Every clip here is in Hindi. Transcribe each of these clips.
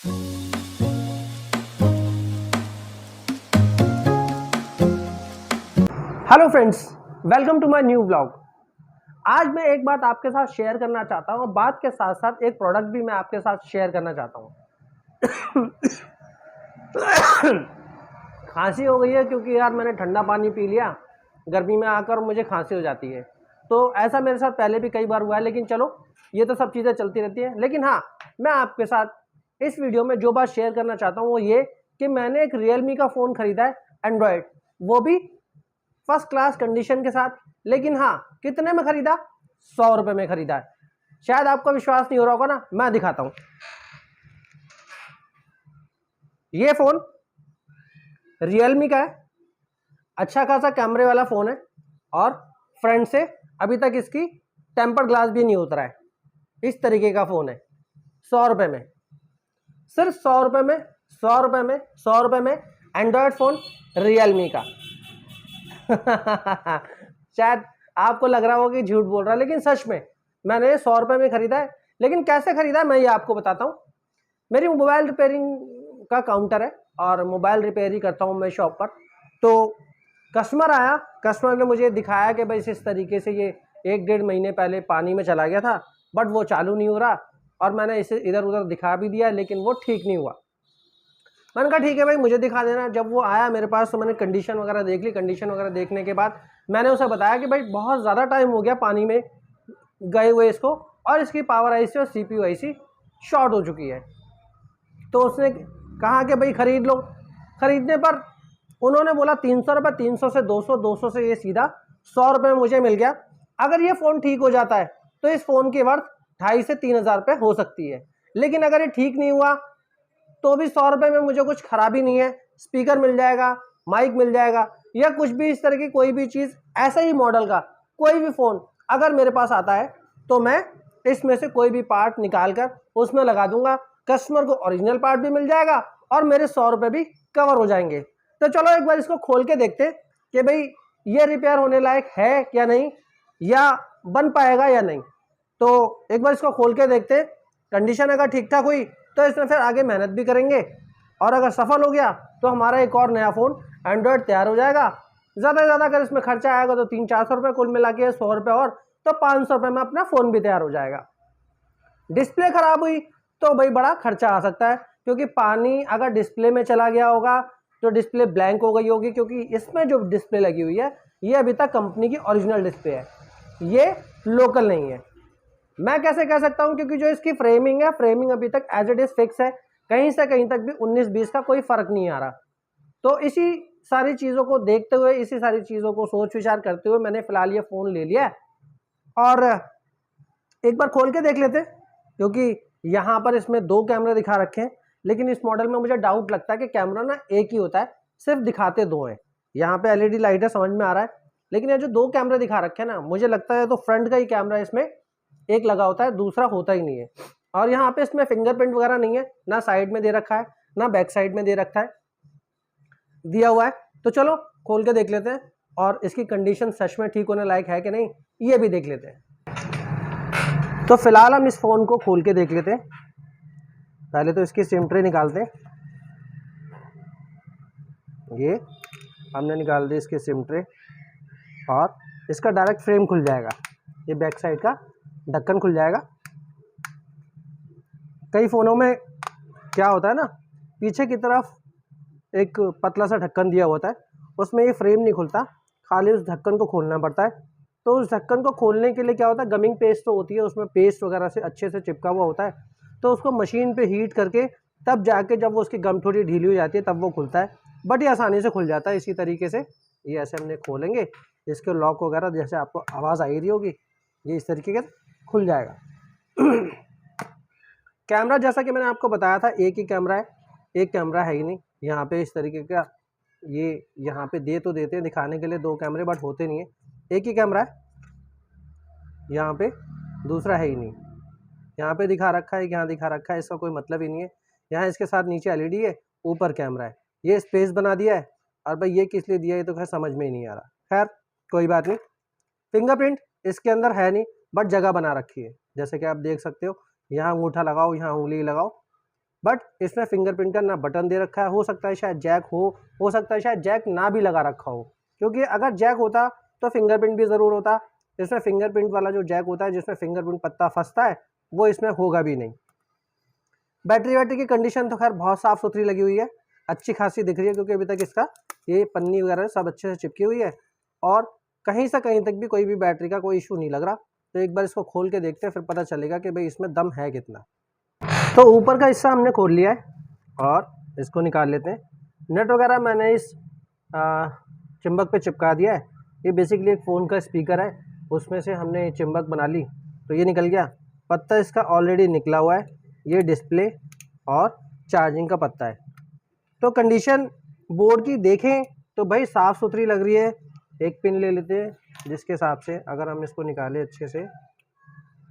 Hello friends, welcome to my new vlog. आज मैं एक बात आपके साथ शेयर करना चाहता हूँ और बात के साथ साथ एक प्रोडक्ट भी मैं आपके साथ शेयर करना चाहता हूँ। खांसी हो गई है क्योंकि यार मैंने ठंडा पानी पी लिया, गर्मी में आकर मुझे खांसी हो जाती है। तो ऐसा मेरे साथ पहले भी कई बार हुआ है, लेकिन चलो ये तो सब चीज़ें चलती रहती हैं। लेकिन हाँ, मैं आपके साथ इस वीडियो में जो बात शेयर करना चाहता हूँ वो ये कि मैंने एक रियलमी का फ़ोन ख़रीदा है, एंड्रॉयड, वो भी फर्स्ट क्लास कंडीशन के साथ। लेकिन हाँ, कितने में खरीदा? 100 रुपये में खरीदा है। शायद आपको विश्वास नहीं हो रहा होगा ना, मैं दिखाता हूँ। ये फ़ोन रियलमी का है, अच्छा खासा कैमरे वाला फ़ोन है और फ्रंट से अभी तक इसकी टेम्पर्ड ग्लास भी नहीं उतरा है। इस तरीके का फ़ोन है, 100 रुपये में, सिर्फ 100 रुपये में, 100 रुपये में, 100 रुपये में एंड्रॉयड फ़ोन रियलमी का। शायद आपको लग रहा होगा कि झूठ बोल रहा है, लेकिन सच में मैंने 100 रुपये में खरीदा है। लेकिन कैसे खरीदा है मैं ये आपको बताता हूँ। मेरी मोबाइल रिपेयरिंग का काउंटर है और मोबाइल रिपेयर ही करता हूँ मैं शॉप पर। तो कस्टमर आया, कस्टमर ने मुझे दिखाया कि भाई इस तरीके से ये 1-1.5 महीने पहले पानी में चला गया था, बट वो चालू नहीं हो रहा, और मैंने इसे इधर उधर दिखा भी दिया लेकिन वो ठीक नहीं हुआ। मैंने कहा ठीक है भाई, मुझे दिखा देना। जब वो आया मेरे पास तो मैंने कंडीशन वगैरह देख ली। कंडीशन वगैरह देखने के बाद मैंने उसे बताया कि भाई बहुत ज़्यादा टाइम हो गया पानी में गए हुए इसको, और इसकी पावर आईसी और सीपीयू आईसी शॉर्ट हो चुकी है। तो उसने कहा कि भाई ख़रीद लो। ख़रीदने पर उन्होंने बोला 300 रुपये, 300 से 200, 200 से ये सीधा 100 रुपये में मुझे मिल गया। अगर ये फ़ोन ठीक हो जाता है तो इस फ़ोन की वर्थ 2,500 से 3,000 रुपये हो सकती है। लेकिन अगर ये ठीक नहीं हुआ तो भी 100 रुपये में मुझे कुछ खराबी नहीं है। स्पीकर मिल जाएगा, माइक मिल जाएगा, या कुछ भी इस तरह की कोई भी चीज़, ऐसा ही मॉडल का कोई भी फ़ोन अगर मेरे पास आता है तो मैं इसमें से कोई भी पार्ट निकाल कर उसमें लगा दूंगा। कस्टमर को ओरिजिनल पार्ट भी मिल जाएगा और मेरे 100 रुपये भी कवर हो जाएंगे। तो चलो एक बार इसको खोल के देखते कि भाई ये रिपेयर होने लायक है या नहीं, या बन पाएगा या नहीं। तो एक बार इसको खोल के देखते। कंडीशन अगर ठीक ठाक हुई तो इसमें फिर आगे मेहनत भी करेंगे, और अगर सफल हो गया तो हमारा एक और नया फ़ोन एंड्रॉयड तैयार हो जाएगा। ज़्यादा से ज़्यादा अगर इसमें खर्चा आएगा तो 300-400 रुपये, कुल मिला के 100 रुपये और, तो 500 रुपये में अपना फ़ोन भी तैयार हो जाएगा। डिस्प्ले ख़राब हुई तो भाई बड़ा खर्चा आ सकता है, क्योंकि पानी अगर डिस्प्ले में चला गया होगा तो डिस्प्ले ब्लैंक हो गई होगी, क्योंकि इसमें जो डिस्प्ले लगी हुई है ये अभी तक कंपनी की ओरिजिनल डिस्प्ले है, ये लोकल नहीं है। मैं कैसे कह सकता हूं, क्योंकि जो इसकी फ्रेमिंग है, फ्रेमिंग अभी तक एज इट इज फिक्स है, कहीं से कहीं तक भी 19-20 का कोई फर्क नहीं आ रहा। तो इसी सारी चीज़ों को देखते हुए, इसी सारी चीज़ों को सोच विचार करते हुए मैंने फिलहाल ये फ़ोन ले लिया है। और एक बार खोल के देख लेते हैं, क्योंकि यहाँ पर इसमें 2 कैमरे दिखा रखे हैं, लेकिन इस मॉडल में मुझे डाउट लगता है कि कैमरा ना एक ही होता है, सिर्फ दिखाते 2 हैं। यहाँ पे एलईडी लाइट है, समझ में आ रहा है, लेकिन ये जो 2 कैमरे दिखा रखे हैं ना, मुझे लगता है तो फ्रंट का ही कैमरा इसमें एक लगा होता है, दूसरा होता ही नहीं है। और यहाँ पे इसमें फिंगरप्रिंट वगैरह नहीं है, ना साइड में दे रखा है ना बैक साइड में दे रखा है, दिया हुआ है। तो चलो खोल के देख लेते हैं और इसकी कंडीशन सच में ठीक होने लायक है कि नहीं ये भी देख लेते हैं। तो फिलहाल हम इस फ़ोन को खोल के देख लेते हैं। पहले तो इसकी सिम ट्रे निकालते हैं। ये हमने निकाल दी इसकी सिम ट्रे, और इसका डायरेक्ट फ्रेम खुल जाएगा, ये बैक साइड का ढक्कन खुल जाएगा। कई फ़ोनों में क्या होता है ना, पीछे की तरफ एक पतला सा ढक्कन दिया होता है, उसमें ये फ्रेम नहीं खुलता, खाली उस ढक्कन को खोलना पड़ता है। तो उस ढक्कन को खोलने के लिए क्या होता है, गमिंग पेस्ट तो होती है, उसमें पेस्ट वगैरह से अच्छे से चिपका हुआ होता है, तो उसको मशीन पे हीट करके तब जाके जब वो उसकी गम थोड़ी ढीली हो जाती है तब वो खुलता है। बट ये आसानी से खुल जाता है इसी तरीके से। ये ऐसे हमने खोलेंगे, इसके लॉक वगैरह जैसे आपको आवाज़ आई रही होगी, ये इस तरीके से खुल जाएगा। कैमरा जैसा कि मैंने आपको बताया था, एक ही कैमरा है, एक कैमरा है ही नहीं। यहाँ पे इस तरीके का, ये यहाँ पे दे तो देते हैं दिखाने के लिए 2 कैमरे, बट होते नहीं है, एक ही कैमरा है। यहाँ पे दूसरा है ही नहीं, यहाँ पे दिखा रखा है, यहाँ दिखा रखा है, इसका कोई मतलब ही नहीं है। यहाँ इसके साथ नीचे एलईडी है, ऊपर कैमरा है, ये स्पेस बना दिया है, और भाई ये किस लिए दिया है तो खैर समझ में ही नहीं आ रहा। खैर कोई बात नहीं। फिंगरप्रिंट इसके अंदर है नहीं, बट जगह बना रखी है, जैसे कि आप देख सकते हो, यहाँ अंगूठा लगाओ, यहाँ उंगली लगाओ, बट इसमें फिंगरप्रिंट का ना बटन दे रखा है, हो सकता है शायद जैक हो सकता है शायद जैक ना भी लगा रखा हो, क्योंकि अगर जैक होता तो फिंगरप्रिंट भी ज़रूर होता। इसमें फिंगरप्रिंट वाला जो जैक होता है जिसमें फिंगरप्रिंट पत्ता फंसता है वो इसमें होगा भी नहीं। बैटरी की कंडीशन तो खैर बहुत साफ़ सुथरी लगी हुई है, अच्छी खासी दिख रही है, क्योंकि अभी तक इसका ये पन्नी वगैरह सब अच्छे से चिपकी हुई है और कहीं से कहीं तक भी कोई भी बैटरी का कोई इशू नहीं लग रहा। तो एक बार इसको खोल के देखते हैं, फिर पता चलेगा कि भाई इसमें दम है कितना। तो ऊपर का हिस्सा हमने खोल लिया है और इसको निकाल लेते हैं। नेट वगैरह मैंने इस चिम्बक पे चिपका दिया है। ये बेसिकली एक फ़ोन का स्पीकर है, उसमें से हमने चिम्बक बना ली तो ये निकल गया। पत्ता इसका ऑलरेडी निकला हुआ है, ये डिस्प्ले और चार्जिंग का पत्ता है। तो कंडीशन बोर्ड की देखें तो भाई साफ़ सुथरी लग रही है। एक पिन ले लेते हैं, जिसके हिसाब से अगर हम इसको निकालें अच्छे से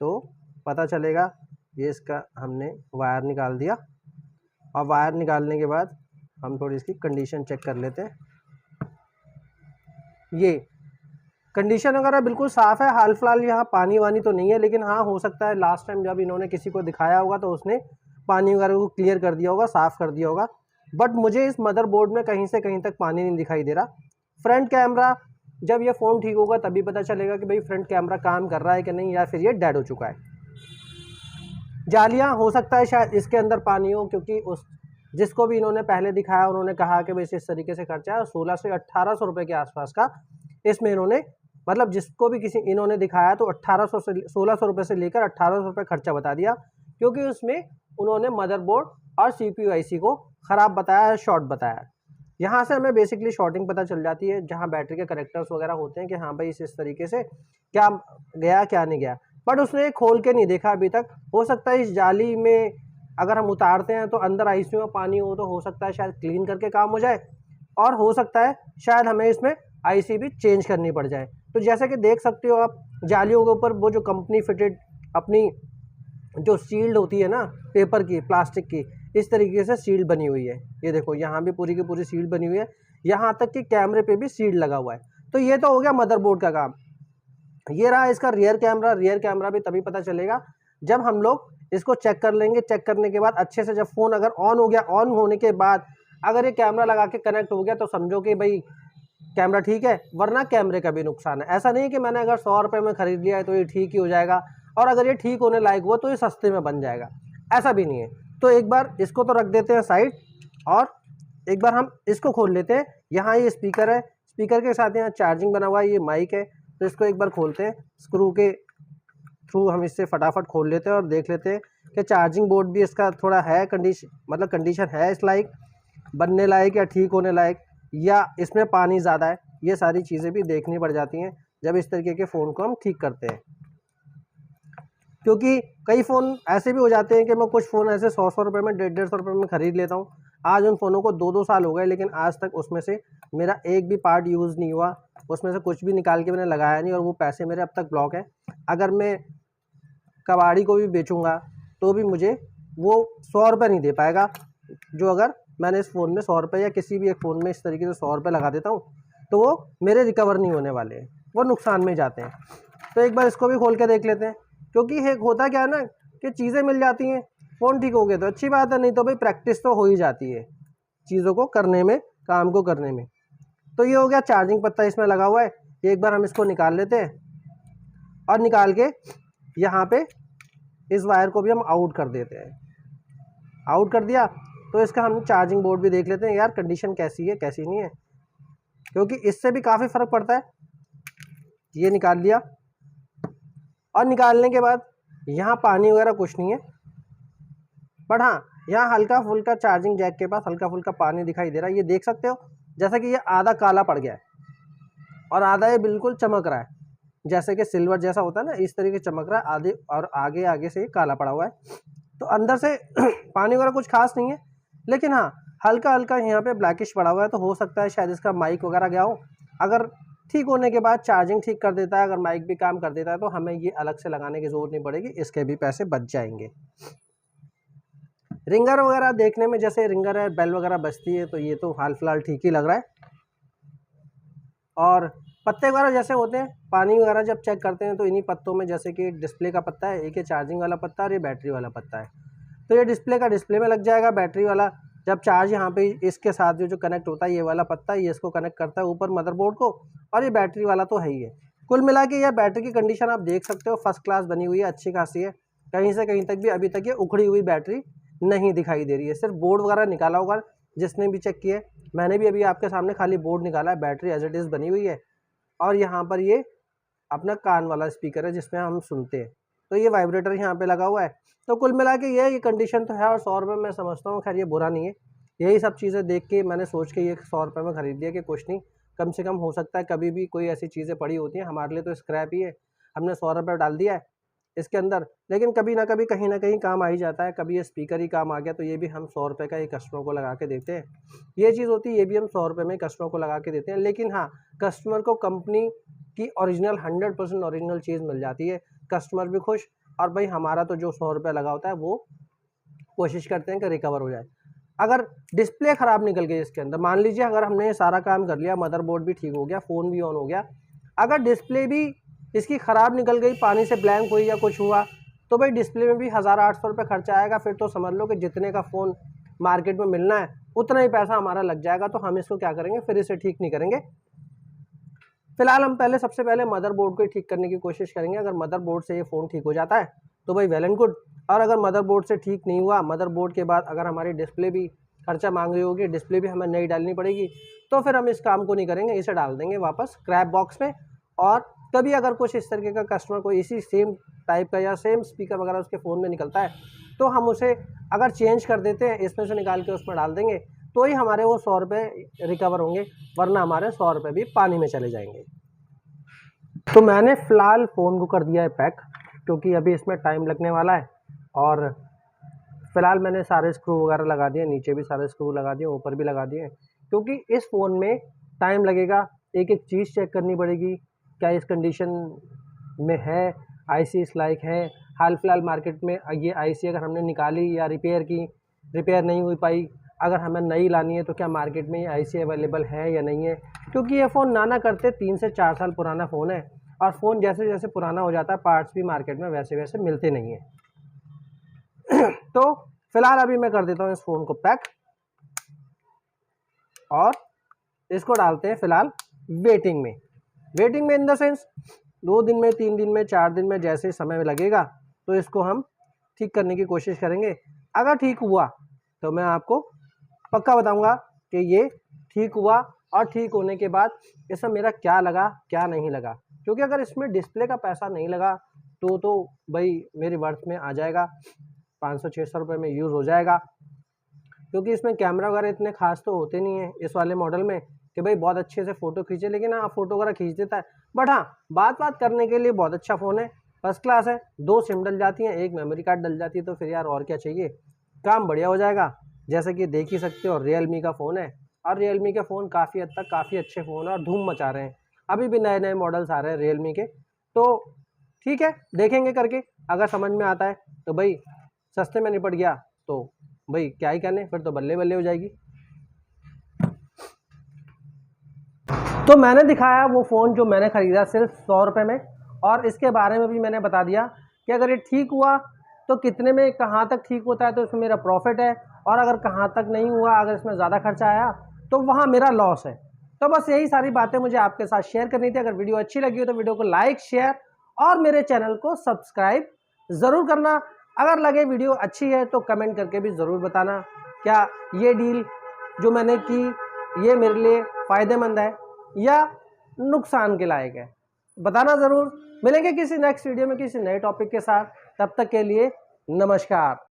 तो पता चलेगा। ये इसका हमने वायर निकाल दिया और वायर निकालने के बाद हम थोड़ी इसकी कंडीशन चेक कर लेते हैं। ये कंडीशन वगैरह बिल्कुल साफ़ है, हाल फिलहाल यहाँ पानी वानी तो नहीं है, लेकिन हाँ हो सकता है लास्ट टाइम जब इन्होंने किसी को दिखाया होगा तो उसने पानी वगैरह को क्लियर कर दिया होगा, साफ़ कर दिया होगा। बट मुझे इस मदरबोर्ड में कहीं से कहीं तक पानी नहीं दिखाई दे रहा। फ्रंट कैमरा जब ये फ़ोन ठीक होगा तभी पता चलेगा कि भाई फ्रंट कैमरा काम कर रहा है कि नहीं, या फिर ये डेड हो चुका है। जालियाँ हो सकता है शायद इसके अंदर पानी हो, क्योंकि उस जिसको भी इन्होंने पहले दिखाया उन्होंने कहा कि भाई इस तरीके से खर्चा है, 1600 से 1800 रुपये के आसपास का इसमें इन्होंने, मतलब जिसको भी किसी इन्होंने दिखाया तो 1800 से 1600 रुपये से लेकर 1800 रुपये खर्चा बता दिया, क्योंकि उसमें उन्होंने मदरबोर्ड और CPU IC को ख़राब बताया, शॉर्ट बताया। यहाँ से हमें बेसिकली शॉर्टिंग पता चल जाती है, जहाँ बैटरी के करेक्टर्स वगैरह होते हैं कि हाँ भाई इस तरीके से क्या गया क्या नहीं गया। बट उसने खोल के नहीं देखा अभी तक। हो सकता है इस जाली में अगर हम उतारते हैं तो अंदर IC में पानी हो, तो हो सकता है शायद क्लीन करके काम हो जाए, और हो सकता है शायद हमें इसमें IC भी चेंज करनी पड़ जाए। तो जैसे कि देख सकते हो आप, जालियों के ऊपर वो जो कंपनी फिटेड अपनी जो शील्ड होती है ना पेपर की, प्लास्टिक की, इस तरीके से शील्ड बनी हुई है। ये देखो यहाँ भी पूरी की पूरी शील्ड बनी हुई है, यहाँ तक कि कैमरे पे भी शील्ड लगा हुआ है। तो ये तो हो गया मदरबोर्ड का काम। ये रहा इसका रियर कैमरा। रियर कैमरा भी तभी पता चलेगा जब हम लोग इसको चेक कर लेंगे। चेक करने के बाद अच्छे से जब फ़ोन अगर ऑन हो गया, ऑन होने के बाद अगर ये कैमरा लगा के कनेक्ट हो गया तो समझो कि भाई कैमरा ठीक है, वरना कैमरे का भी नुकसान है। ऐसा नहीं कि मैंने अगर 100 रुपये में ख़रीद लिया है तो ये ठीक ही हो जाएगा, और अगर ये ठीक होने लायक हुआ तो ये सस्ते में बन जाएगा, ऐसा भी नहीं है। तो एक बार इसको तो रख देते हैं साइड, और एक बार हम इसको खोल लेते हैं। यहाँ ये स्पीकर है, स्पीकर के साथ यहाँ चार्जिंग बना हुआ है, ये माइक है। तो इसको एक बार खोलते हैं, स्क्रू के थ्रू हम इससे फटाफट खोल लेते हैं और देख लेते हैं कि चार्जिंग बोर्ड भी इसका थोड़ा है कंडीशन है इस लायक, बनने लायक या ठीक होने लायक, या इसमें पानी ज़्यादा है। ये सारी चीज़ें भी देखनी पड़ जाती हैं जब इस तरीके के फ़ोन को हम ठीक करते हैं, क्योंकि कई फ़ोन ऐसे भी हो जाते हैं कि मैं कुछ फ़ोन ऐसे 100 रुपये में 150 रुपये में ख़रीद लेता हूँ। आज उन फ़ोनों को 2-2 साल हो गए, लेकिन आज तक उसमें से मेरा एक भी पार्ट यूज़ नहीं हुआ, उसमें से कुछ भी निकाल के मैंने लगाया नहीं, और वो पैसे मेरे अब तक ब्लॉक हैं। अगर मैं कबाड़ी को भी बेचूंगा तो भी मुझे वो 100 रुपये नहीं दे पाएगा, जो अगर मैंने इस फ़ोन में 100 रुपये या किसी भी एक फ़ोन में इस तरीके से 100 रुपये लगा देता हूँ तो वो मेरे रिकवर नहीं होने वाले हैं, वो नुकसान में जाते हैं। तो एक बार इसको भी खोल के देख लेते हैं, क्योंकि एक होता क्या है ना कि चीज़ें मिल जाती हैं। फ़ोन ठीक हो गया तो अच्छी बात है, नहीं तो भाई प्रैक्टिस तो हो ही जाती है चीज़ों को करने में, काम को करने में। तो ये हो गया चार्जिंग पत्ता इसमें लगा हुआ है। एक बार हम इसको निकाल लेते हैं, और निकाल के यहाँ पे इस वायर को भी हम आउट कर देते हैं। आउट कर दिया तो इसका हम चार्जिंग बोर्ड भी देख लेते हैं यार, कंडीशन कैसी है कैसी नहीं है, क्योंकि इससे भी काफ़ी फ़र्क पड़ता है। ये निकाल लिया, और निकालने के बाद यहाँ पानी वगैरह कुछ नहीं है, बट हाँ यहाँ हल्का फुल्का चार्जिंग जैक के पास हल्का फुल्का पानी दिखाई दे रहा है। ये देख सकते हो जैसा कि ये आधा काला पड़ गया है और आधा ये बिल्कुल चमक रहा है, जैसे कि सिल्वर जैसा होता है ना, इस तरीके चमक रहा है आधे, और आगे आगे से काला पड़ा हुआ है। तो अंदर से पानी वगैरह कुछ खास नहीं है, लेकिन हाँ हल्का हल्का यहाँ पे ब्लैकिश पड़ा हुआ है। तो हो सकता है शायद इसका माइक वगैरह गया हो। अगर ठीक होने के बाद चार्जिंग ठीक कर देता है, अगर माइक भी काम कर देता है, तो हमें ये अलग से लगाने की ज़रूरत नहीं पड़ेगी, इसके भी पैसे बच जाएंगे। रिंगर वगैरह देखने में जैसे रिंगर है, बेल वगैरह बजती है, तो ये तो हाल फिलहाल ठीक ही लग रहा है। और पत्ते वगैरह जैसे होते हैं, पानी वगैरह जब चेक करते हैं तो इन्हीं पत्तों में, जैसे कि एक डिस्प्ले का पत्ता है, एक ये चार्जिंग वाला पत्ता और ये बैटरी वाला पत्ता है। तो ये डिस्प्ले का डिस्प्ले में लग जाएगा। बैटरी वाला जब चार्ज यहाँ पे इसके साथ जो कनेक्ट होता है, ये वाला पत्ता, ये इसको कनेक्ट करता है ऊपर मदरबोर्ड को, और ये बैटरी वाला तो है ही है। कुल मिला के यह बैटरी की कंडीशन आप देख सकते हो फर्स्ट क्लास बनी हुई है, अच्छी खासी है। कहीं से कहीं तक भी अभी तक ये उखड़ी हुई बैटरी नहीं दिखाई दे रही है। सिर्फ बोर्ड वगैरह निकाला होगा जिसने भी चेक किया है, मैंने भी अभी आपके सामने खाली बोर्ड निकाला है। बैटरी एज इट इज़ बनी हुई है। और यहाँ पर ये अपना कान वाला स्पीकर है जिसमें हम सुनते हैं, तो ये वाइब्रेटर यहाँ पे लगा हुआ है। तो कुल मिला के ये कंडीशन तो है, और 100 रुपये मैं समझता हूँ, खैर ये बुरा नहीं है। यही सब चीज़ें देख के मैंने सोच के ये 100 रुपये में ख़रीद दिया कि कुछ नहीं, कम से कम हो सकता है कभी भी कोई ऐसी चीज़ें पड़ी होती हैं, हमारे लिए तो स्क्रैप ही है, हमने 100 रुपये डाल दिया है इसके अंदर, लेकिन कभी ना कभी कहीं ना कहीं काम आ ही जाता है। कभी ये स्पीकर ही काम आ गया तो ये भी हम 100 रुपये का ही कस्टमर को लगा के देते हैं। ये चीज़ होती है, ये भी हम 100 रुपये में कस्टमर को लगा के देते हैं। लेकिन हाँ, कस्टमर को कंपनी की ओरिजिनल 100% ओरिजिनल चीज़ मिल जाती है, कस्टमर भी खुश, और भाई हमारा तो जो 100 रुपये लगा होता है वो कोशिश करते हैं कि रिकवर हो जाए। अगर डिस्प्ले ख़राब निकल गई इसके अंदर, मान लीजिए अगर हमने ये सारा काम कर लिया, मदरबोर्ड भी ठीक हो गया, फ़ोन भी ऑन हो गया, अगर डिस्प्ले भी इसकी ख़राब निकल गई, पानी से ब्लैंक हुई या कुछ हुआ, तो भाई डिस्प्ले में भी 1800 रुपये खर्चा आएगा। फिर तो समझ लो कि जितने का फ़ोन मार्केट में मिलना है उतना ही पैसा हमारा लग जाएगा। तो हम इसको क्या करेंगे, फिर इसे ठीक नहीं करेंगे। फिलहाल हम सबसे पहले मदरबोर्ड को ठीक करने की कोशिश करेंगे। अगर मदरबोर्ड से ये फ़ोन ठीक हो जाता है तो भाई वेल एंड गुड, और अगर मदरबोर्ड से ठीक नहीं हुआ, मदरबोर्ड के बाद अगर हमारी डिस्प्ले भी खर्चा मांग रही होगी, डिस्प्ले भी हमें नई डालनी पड़ेगी, तो फिर हम इस काम को नहीं करेंगे, इसे डाल देंगे वापस स्क्रैप बॉक्स में। और कभी अगर कुछ इस तरीके का कस्टमर को इसी सेम टाइप का या सेम स्पीकर वगैरह उसके फ़ोन में निकलता है, तो हम उसे अगर चेंज कर देते हैं, इसमें से निकाल के उसमें डाल देंगे, तो ही हमारे वो 100 रुपये रिकवर होंगे, वरना हमारे 100 रुपये भी पानी में चले जाएंगे। तो मैंने फ़िलहाल फ़ोन को कर दिया है पैक, क्योंकि अभी इसमें टाइम लगने वाला है। और फ़िलहाल मैंने सारे स्क्रू वगैरह लगा दिए, नीचे भी सारे स्क्रू लगा दिए, ऊपर भी लगा दिए, क्योंकि इस फ़ोन में टाइम लगेगा, एक एक चीज़ चेक करनी पड़ेगी, क्या इस कंडीशन में है, आईसी इस लाइक है। हाल फिलहाल मार्केट में ये आईसी अगर हमने निकाली या रिपेयर की, रिपेयर नहीं हो पाई, अगर हमें नई लानी है तो क्या मार्केट में ये आईसी अवेलेबल है या नहीं है, क्योंकि ये फ़ोन ना करते 3 से 4 साल पुराना फ़ोन है, और फ़ोन जैसे जैसे पुराना हो जाता है पार्ट्स भी मार्केट में वैसे वैसे मिलते नहीं हैं। तो फिलहाल अभी मैं कर देता हूँ इस फ़ोन को पैक, और इसको डालते हैं फिलहाल वेटिंग में। वेटिंग में इन द सेंस 2 दिन में, 3 दिन में, 4 दिन में, जैसे समय लगेगा तो इसको हम ठीक करने की कोशिश करेंगे। अगर ठीक हुआ तो मैं आपको पक्का बताऊंगा कि ये ठीक हुआ, और ठीक होने के बाद इसमें मेरा क्या लगा क्या नहीं लगा। क्योंकि अगर इसमें डिस्प्ले का पैसा नहीं लगा तो भाई मेरी वर्थ में आ जाएगा, 500-600 रुपये में यूज़ हो जाएगा। क्योंकि इसमें कैमरा वगैरह इतने खास तो होते नहीं है इस वाले मॉडल में कि भाई बहुत अच्छे से फ़ोटो खींचे, लेकिन हाँ फ़ोटो वगैरह खींच देता है। बट हाँ, बात करने के लिए बहुत अच्छा फ़ोन है, फर्स्ट क्लास है। 2 सिम डल जाती हैं, 1 मेमोरी कार्ड डल जाती है, तो फिर यार और क्या चाहिए, काम बढ़िया हो जाएगा। जैसे कि देख ही सकते हो रियलमी का फ़ोन है, और रियलमी के फ़ोन काफ़ी हद तक काफ़ी अच्छे फ़ोन है और धूम मचा रहे हैं। अभी भी नए नए मॉडल्स आ रहे हैं रियलमी के, तो ठीक है, देखेंगे करके। अगर समझ में आता है तो भाई सस्ते में निपट गया तो भाई क्या ही कहने, फिर तो बल्ले बल्ले हो जाएगी। तो मैंने दिखाया वो फ़ोन जो मैंने ख़रीदा सिर्फ 100 रुपये में, और इसके बारे में भी मैंने बता दिया कि अगर ये ठीक हुआ तो कितने में, कहाँ तक ठीक होता है तो इसमें मेरा प्रॉफिट है, और अगर कहाँ तक नहीं हुआ, अगर इसमें ज़्यादा खर्चा आया तो वहाँ मेरा लॉस है। तो बस यही सारी बातें मुझे आपके साथ शेयर करनी थी। अगर वीडियो अच्छी लगी हो तो वीडियो को लाइक, शेयर और मेरे चैनल को सब्सक्राइब ज़रूर करना। अगर लगे वीडियो अच्छी है तो कमेंट करके भी ज़रूर बताना, क्या ये डील जो मैंने की ये मेरे लिए फ़ायदेमंद है या नुकसान के लायक है, बताना ज़रूर। मिलेंगे किसी नेक्स्ट वीडियो में किसी नए टॉपिक के साथ, तब तक के लिए नमस्कार।